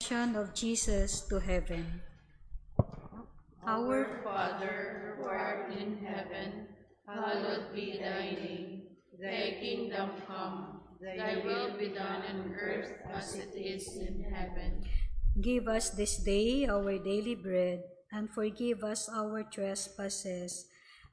Of Jesus to heaven. Our Father, who art in heaven, hallowed be thy name. Thy kingdom come, thy will be done on earth as it is in heaven. Give us this day our daily bread, and forgive us our trespasses,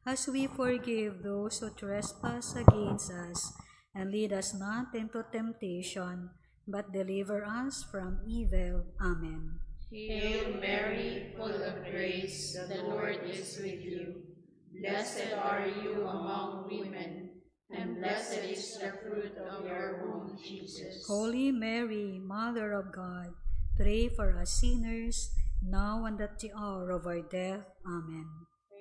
as we forgive those who trespass against us. And lead us not into temptation, but deliver us from evil. Amen. Hail Mary, full of grace, the Lord is with you. Blessed are you among women, and blessed is the fruit of your womb, Jesus. Holy Mary, Mother of God, pray for us sinners, now and at the hour of our death. Amen.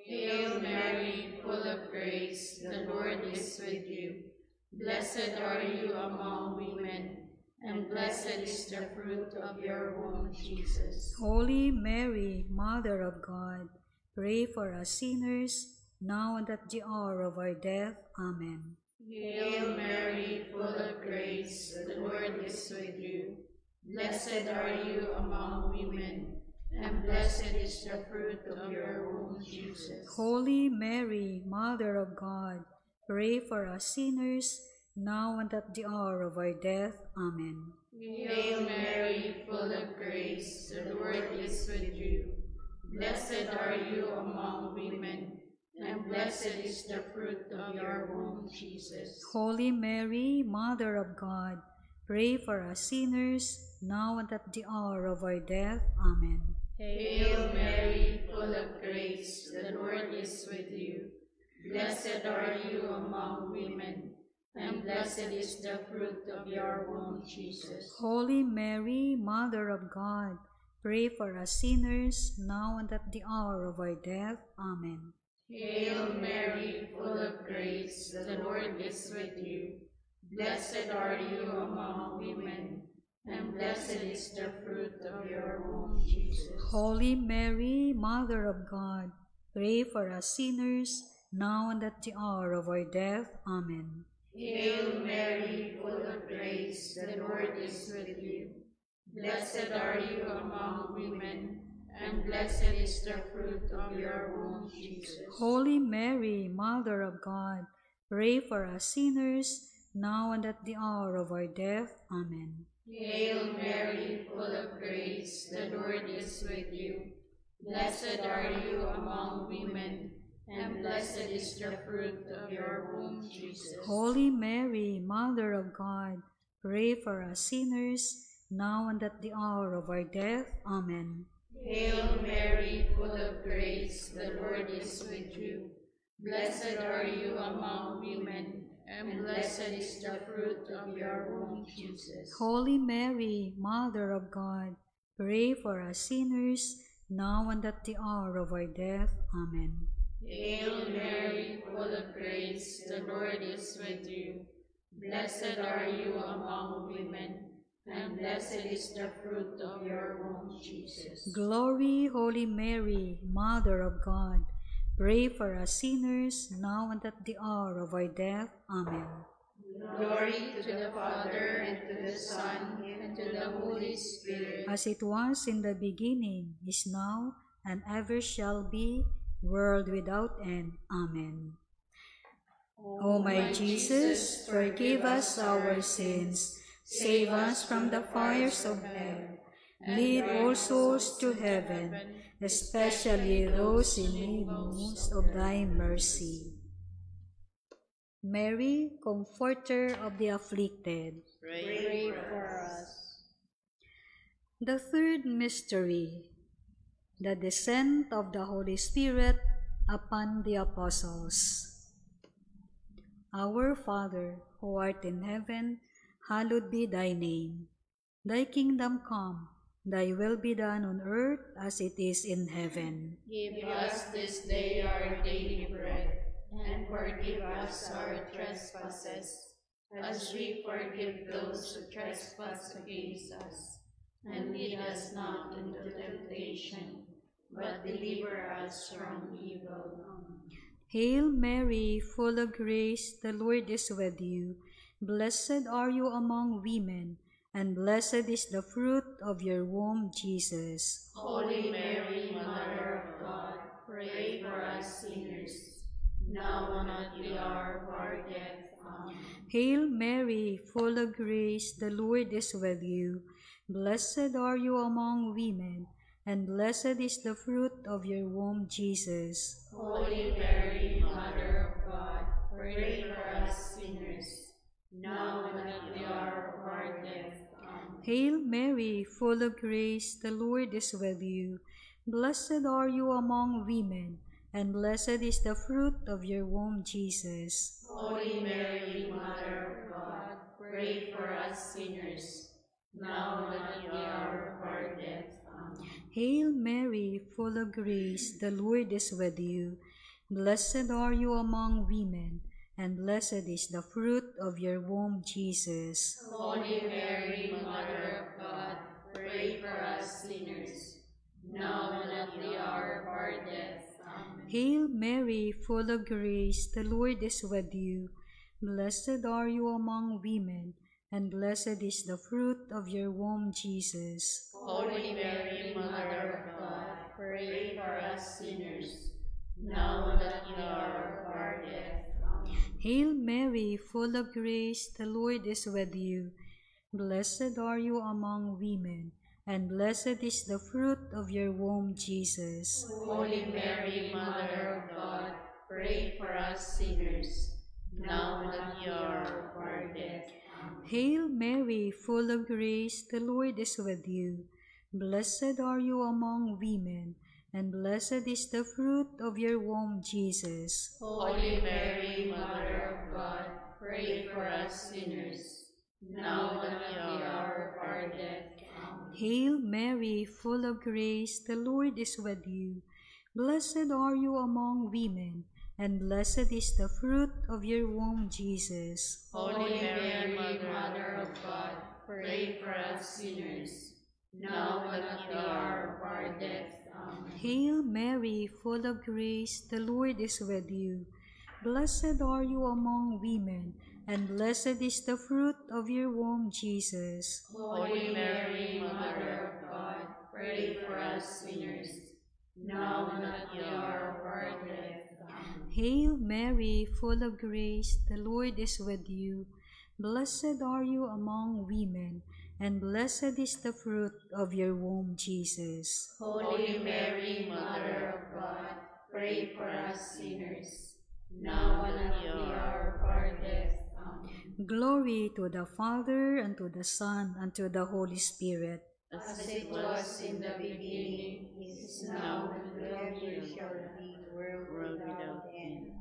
Hail Mary, full of grace, the Lord is with you. Blessed are you among women, and blessed is the fruit of your womb, Jesus. Holy Mary, Mother of God, pray for us sinners, now and at the hour of our death. Amen. Hail Mary, full of grace, the Lord is with you. Blessed are you among women, and blessed is the fruit of your womb, Jesus. Holy Mary, Mother of God, pray for us sinners, now and at the hour of our death. Amen. Hail Mary, full of grace, the Lord is with you. Blessed are you among women, and blessed is the fruit of your womb, Jesus. Holy Mary, Mother of God, pray for us sinners, now and at the hour of our death. Amen. Hail Mary, full of grace, the Lord is with you. Blessed are you among women, and blessed is the fruit of your womb, Jesus. Holy Mary, Mother of God, pray for us sinners, now and at the hour of our death. Amen. Hail Mary, full of grace, the Lord is with you. Blessed are you among women, and blessed is the fruit of your womb, Jesus. Holy Mary, Mother of God, pray for us sinners, now and at the hour of our death. Amen. Hail Mary, full of grace, the Lord is with you. Blessed are you among women, and blessed is the fruit of your womb, Jesus. Holy Mary, Mother of God, pray for us sinners, now and at the hour of our death. Amen. Hail Mary, full of grace, the Lord is with you. Blessed are you among women, and blessed is the fruit of your womb, Jesus. Holy Mary, Mother of God, pray for us sinners, now and at the hour of our death. Amen. Hail Mary, full of grace, the Lord is with you. Blessed are you among women, and blessed is the fruit of your womb, Jesus. Holy Mary, Mother of God, pray for us sinners, now and at the hour of our death. Amen. Hail Mary, full of grace, the Lord is with you. Blessed are you among women, and blessed is the fruit of your womb, Jesus. Glory, Holy Mary, Mother of God, pray for us sinners, now and at the hour of our death. Amen. Glory to the Father, and to the Son, and to the Holy Spirit. As it was in the beginning, is now, and ever shall be, world without end. Amen. O my Jesus, forgive us our sins, save us from the fires of hell, lead all souls to heaven, especially those in need most of thy mercy. Mary, Comforter of the afflicted, Pray for us. The third mystery, the descent of the Holy Spirit upon the apostles. Our Father, who art in heaven, hallowed be thy name. Thy kingdom come, thy will be done on earth as it is in heaven. Give us this day our daily bread, and forgive us our trespasses, as we forgive those who trespass against us. And lead us not into temptation, but deliver us from evil. Hail Mary, full of grace, the Lord is with you. Blessed are you among women, and blessed is the fruit of your womb, Jesus. Holy Mary, Mother of God, pray for us sinners, now and at the hour of our death. Amen. Hail Mary, full of grace, the Lord is with you. Blessed are you among women, and blessed is the fruit of your womb, Jesus. Holy Mary, Mother of God, pray for us sinners, now and at the hour of our death. Amen. Hail Mary, full of grace, the Lord is with you. Blessed are you among women, and blessed is the fruit of your womb, Jesus. Holy Mary, Mother of God, pray for us sinners, now and at the hour of our death. Amen. Hail Mary, full of grace, the Lord is with you. Blessed are you among women, and blessed is the fruit of your womb, Jesus. Holy Mary, Mother of God, pray for us sinners, now and at the hour of our death. Amen. Hail Mary, full of grace, the Lord is with you. Blessed are you among women, and blessed is the fruit of your womb, Jesus. Holy Mary, Mother of God, pray for us sinners, now and at the hour of our death. Amen. Hail Mary, full of grace, the Lord is with you. Blessed are you among women, and blessed is the fruit of your womb, Jesus. Holy Mary, Mother of God, pray for us sinners, now and at the hour of our death. Amen. Hail Mary, full of grace, the Lord is with you. Blessed are you among women, and blessed is the fruit of your womb, Jesus. Holy Mary, Mother of God, pray for us sinners, now and at the hour of our death. Amen. Hail Mary, full of grace, the Lord is with you. Blessed are you among women, and blessed is the fruit of your womb, Jesus. Holy Mary, Mother of God, pray for us sinners, now and at the hour of our death. Amen. Hail Mary, full of grace, the Lord is with you. Blessed are you among women, and blessed is the fruit of your womb, Jesus. Holy Mary, Mother of God, pray for us sinners, now and at the hour of our death. Amen. Hail Mary, full of grace, the Lord is with you. Blessed are you among women, and blessed is the fruit of your womb, Jesus. Holy Mary, Mother of God, pray for us sinners, now and at the hour of our death. Amen. Glory to the Father, and to the Son, and to the Holy Spirit. As it was in the beginning, is now, and ever shall be, world without end.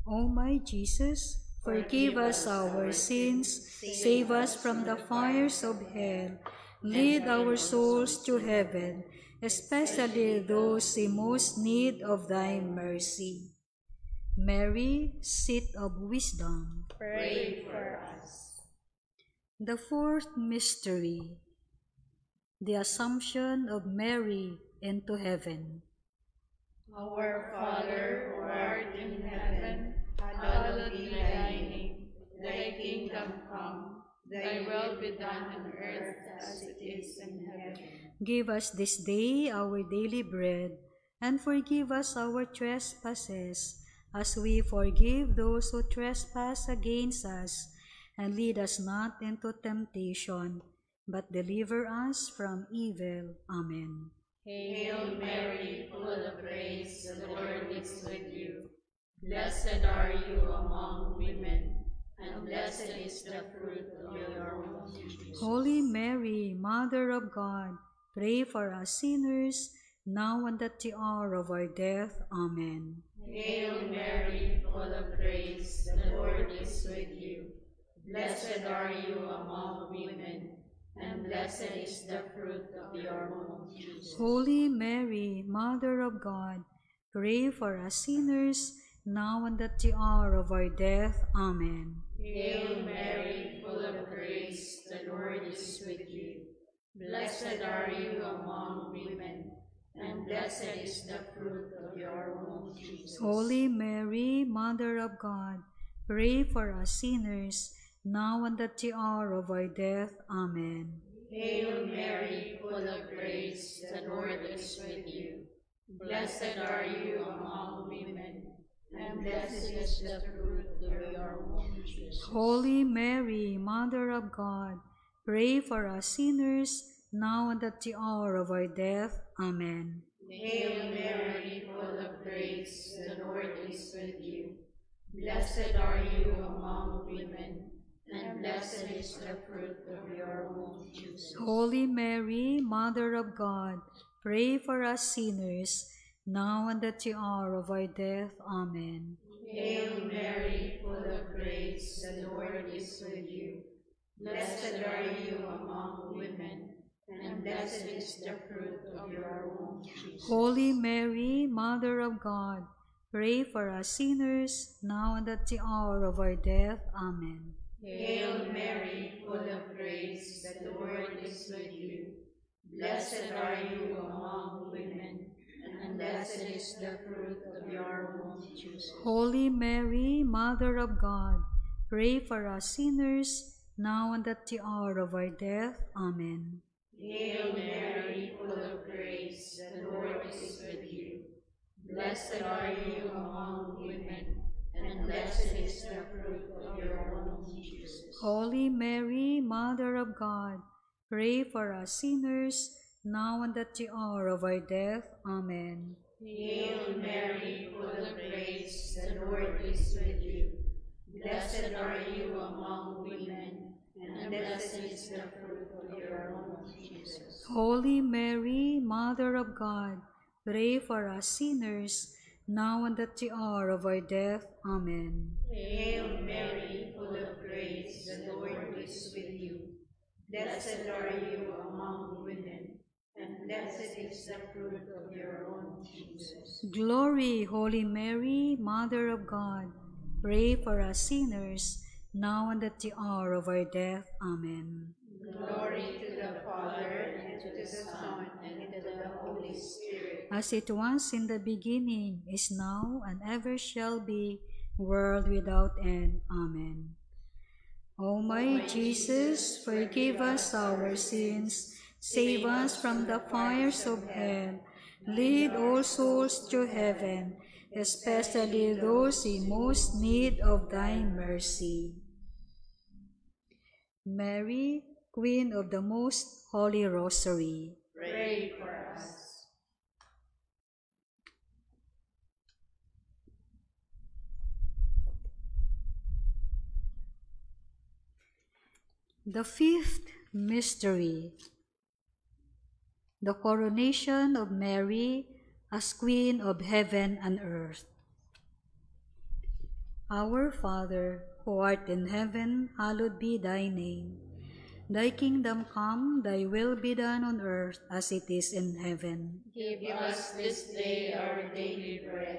O my Jesus, forgive us our sins, save us from the fires of hell, lead our souls to heaven, especially those in most need of thy mercy. Mary, seat of wisdom. Pray for us. The fourth mystery, the Assumption of Mary into heaven. Our Father, who art in heaven, hallowed be thy name. Thy kingdom come, thy will be done on earth as it is in heaven. Give us this day our daily bread, and forgive us our trespasses, as we forgive those who trespass against us. And lead us not into temptation, but deliver us from evil. Amen. Hail Mary, full of grace, the Lord is with you. Blessed are you among women, and blessed is the fruit of your womb, Jesus. Holy Mary, Mother of God, pray for us sinners, now and at the hour of our death. Amen. Hail Mary, full of grace, the Lord is with you. Blessed are you among women, and blessed is the fruit of your womb, Jesus. Holy Mary, Mother of God, pray for us sinners, now and at the hour of our death. Amen. Hail Mary, full of grace, the Lord is with you. Blessed are you among women, and blessed is the fruit of your womb, Jesus. Holy Mary, Mother of God, pray for us sinners, now and at the hour of our death. Amen. Hail Mary, full of grace, the Lord is with you. Blessed are you among women, and blessed is the fruit of your womb, Jesus. Holy Mary, Mother of God, pray for us sinners, now and at the hour of our death. Amen. Hail Mary, full of grace, the Lord is with you. Blessed are you among women, and blessed is the fruit of your womb, Jesus. Holy Mary, Mother of God, pray for us sinners, now and at the hour of our death. Amen. Hail Mary, full of grace, the Lord is with you. Blessed are you among women, and blessed is the fruit of your womb, Jesus. Holy Mary, Mother of God, pray for us sinners, now and at the hour of our death. Amen. Hail Mary, full of grace, the Lord is with you. Blessed are you among women, and blessed is the fruit of your womb, Jesus. Holy Mary, Mother of God, pray for us sinners, now and at the hour of our death. Amen. Hail Mary, full of grace, the Lord is with you. Blessed are you among women, and blessed is the fruit of your womb, Jesus. Holy Mary, Mother of God, pray for us sinners, now and at the hour of our death. Amen. Hail Mary, full of grace, the Lord is with you. Blessed are you among women, and blessed is the fruit of your womb, Jesus. Holy Mary, Mother of God, pray for us sinners, now and at the hour of our death. Amen. Hail Mary, full of grace, the Lord is with you. Blessed are you among women, and blessed is the fruit of your womb, Jesus. Glory, Holy Mary, Mother of God, pray for us sinners, now and at the hour of our death. Amen. Glory to the Father, and to the Son, and to the Holy Spirit. As it was in the beginning, is now, and ever shall be, world without end. Amen. O my Jesus, forgive us our sins, save us from the fires of hell, lead all souls to heaven, especially those in most need of thy mercy. Mary, Queen of the Most Holy Rosary, Pray for us. The fifth mystery, the coronation of Mary as Queen of heaven and earth. Our Father, who art in heaven, hallowed be thy name. Thy kingdom come, thy will be done on earth as it is in heaven. Give us this day our daily bread,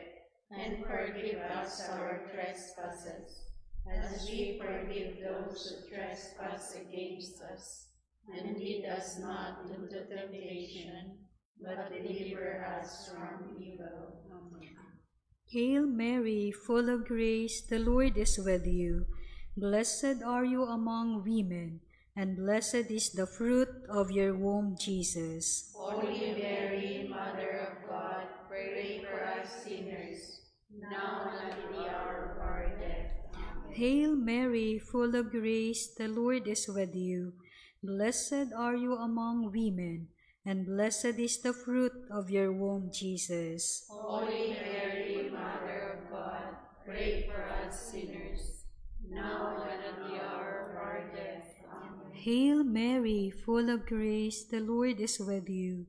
and forgive us our trespasses, as we forgive those who trespass against us. And lead us not into temptation, but deliver us from evil. Amen. Hail Mary, full of grace, the Lord is with you. Blessed are you among women, and blessed is the fruit of your womb, Jesus. Holy Mary, Mother of God, pray for us sinners, now and at the hour of our death. Amen. Hail Mary, full of grace, the Lord is with you. Blessed are you among women, and blessed is the fruit of your womb, Jesus. Holy Mary, Mother of God, pray for us sinners, now and at the hour of our death. Amen. Hail Mary, full of grace, the Lord is with you.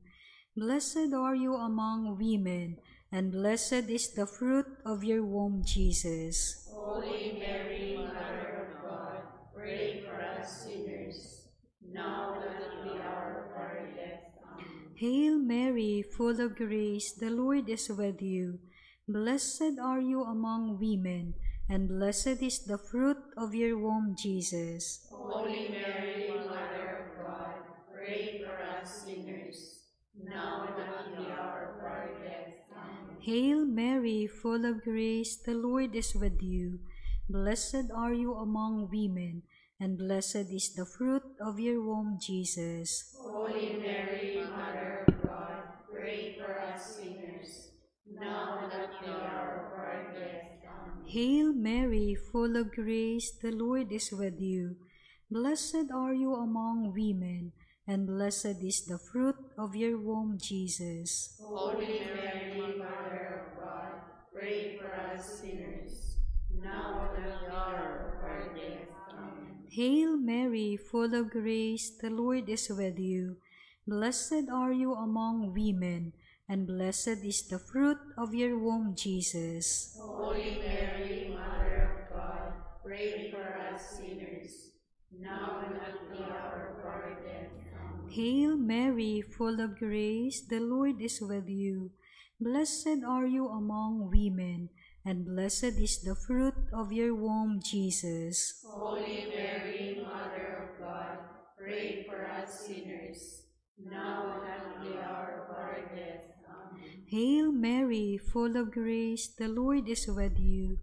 Blessed are you among women, and blessed is the fruit of your womb, Jesus. Holy Mary, Mother of God, pray for us sinners, now and at the hour of our death. Amen. Hail Mary, full of grace, the Lord is with you. Blessed are you among women, and blessed is the fruit of your womb, Jesus. Holy Mary, Mother of God, pray for us sinners, now and at the hour of our death. Amen. Hail Mary, full of grace, the Lord is with you. Blessed are you among women, and blessed is the fruit of your womb, Jesus. Holy Mary, Mother of God, pray for us sinners, now and at the hour of our death. Amen. Hail Mary, full of grace, the Lord is with you. Blessed are you among women, and blessed is the fruit of your womb, Jesus. Holy Mary, Mother of God, pray for us sinners, now and at the hour of our death. Amen. Hail Mary, full of grace, the Lord is with you. Blessed are you among women, and blessed is the fruit of your womb, Jesus. Holy Mary, Mother of God, pray for us sinners, now and at the hour of our death. Amen. Hail Mary, full of grace, the Lord is with you. Blessed are you among women, and blessed is the fruit of your womb, Jesus. Holy Mary, Mother of God, pray for us sinners, now and at the hour of our death. Amen. Hail Mary, full of grace, the Lord is with you.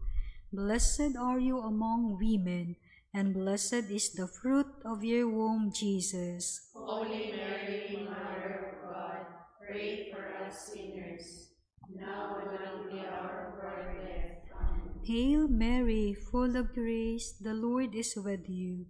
Blessed are you among women, and blessed is the fruit of your womb, Jesus. Holy Mary, Mother of God, pray for us sinners, now and at the hour of our death. Amen. Hail Mary, full of grace, the Lord is with you.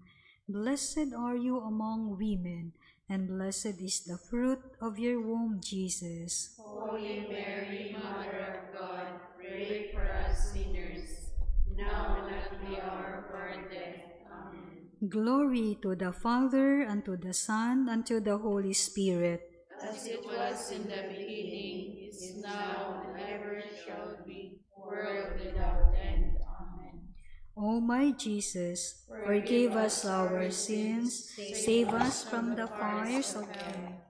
Blessed are you among women, and blessed is the fruit of your womb, Jesus. Holy Mary, Mother of God, pray for us sinners, now and at the hour of our death. Amen. Glory to the Father, and to the Son, and to the Holy Spirit. As it was in the beginning, is now, and ever shall be, world without end. Amen. O my Jesus, forgive us our sins, save us from the fires of hell.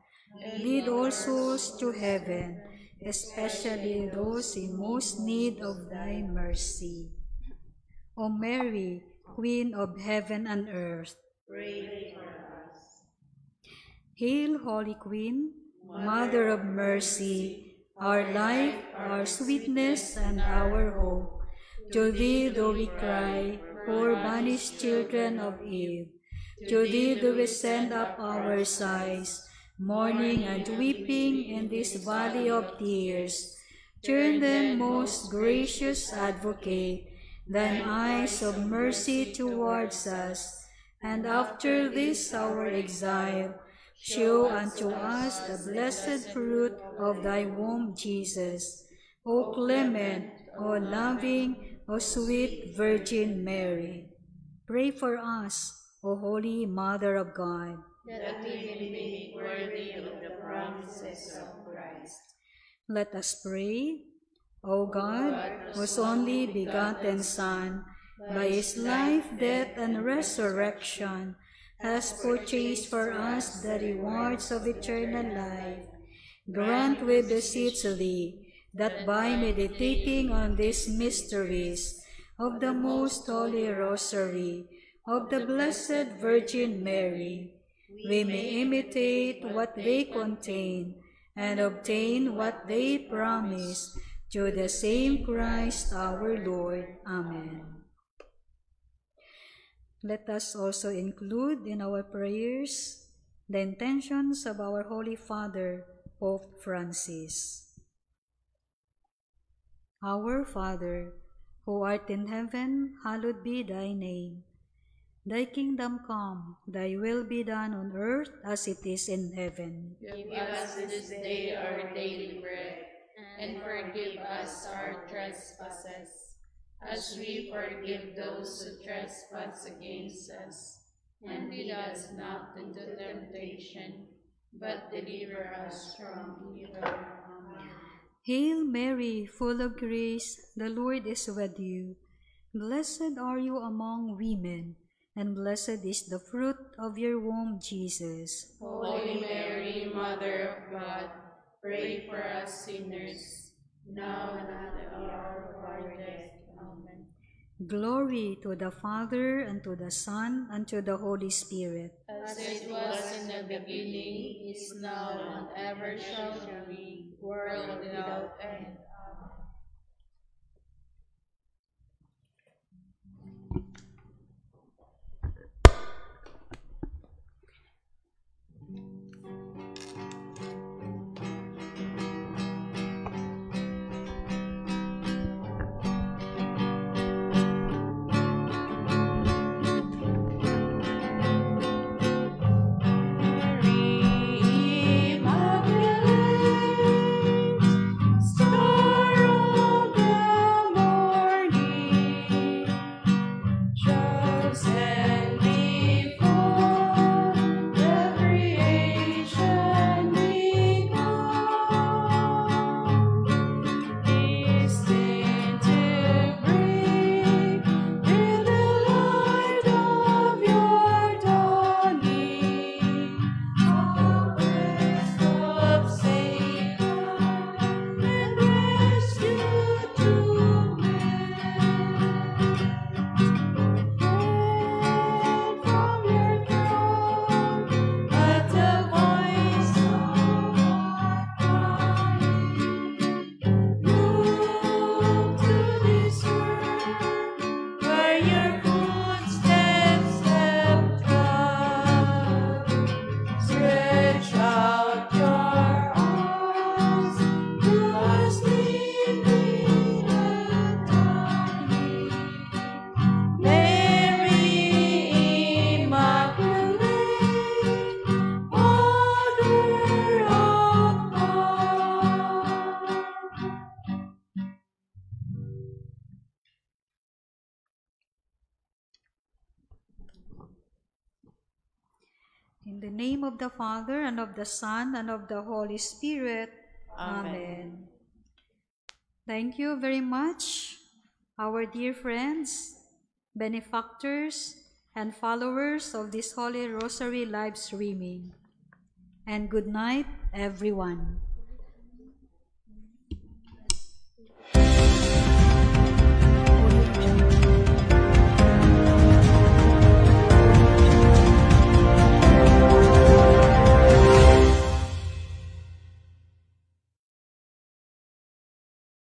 Lead all souls to heaven, especially those in most need of thy mercy. O Mary, Queen of heaven and earth, Pray for us. Hail, Holy Queen, Mother of mercy, our life, our sweetness, and our hope. To thee do we cry, poor banished children of Eve. To thee do we send up our sighs, mourning and weeping in this valley of tears. Turn then, most gracious Advocate, thine eyes of mercy towards us, and after this our exile, show unto us the blessed fruit of thy womb, Jesus. O clement, O loving, O sweet Virgin Mary, pray for us, O Holy Mother of God, that we may be made worthy of the promises of Christ. Let us pray. O God, whose only begotten Son, by his life, death, and resurrection, has purchased for us the rewards of eternal life, grant, we beseech thee, that by meditating on these mysteries of the most holy Rosary of the Blessed Virgin Mary, we may imitate what they contain and obtain what they promise, through the same Christ our Lord. Amen. Let us also include in our prayers the intentions of our Holy Father, Pope Francis. Our Father, who art in heaven, hallowed be thy name. Thy kingdom come, thy will be done on earth as it is in heaven. Give us this day our daily bread, and forgive us our trespasses, as we forgive those who trespass against us. And lead us not into temptation, but deliver us from evil. Amen. Hail Mary, full of grace, the Lord is with you. Blessed are you among women, and blessed is the fruit of your womb, Jesus. Holy Mary, Mother of God, pray for us sinners, now and at the hour of our death. Amen. Glory to the Father, and to the Son, and to the Holy Spirit. As it was in the beginning, is now, and ever shall be, world without end. Amen. In the name of the Father, and of the Son, and of the Holy Spirit. Amen. Thank you very much, our dear friends, benefactors, and followers of this Holy Rosary live streaming. And good night, everyone.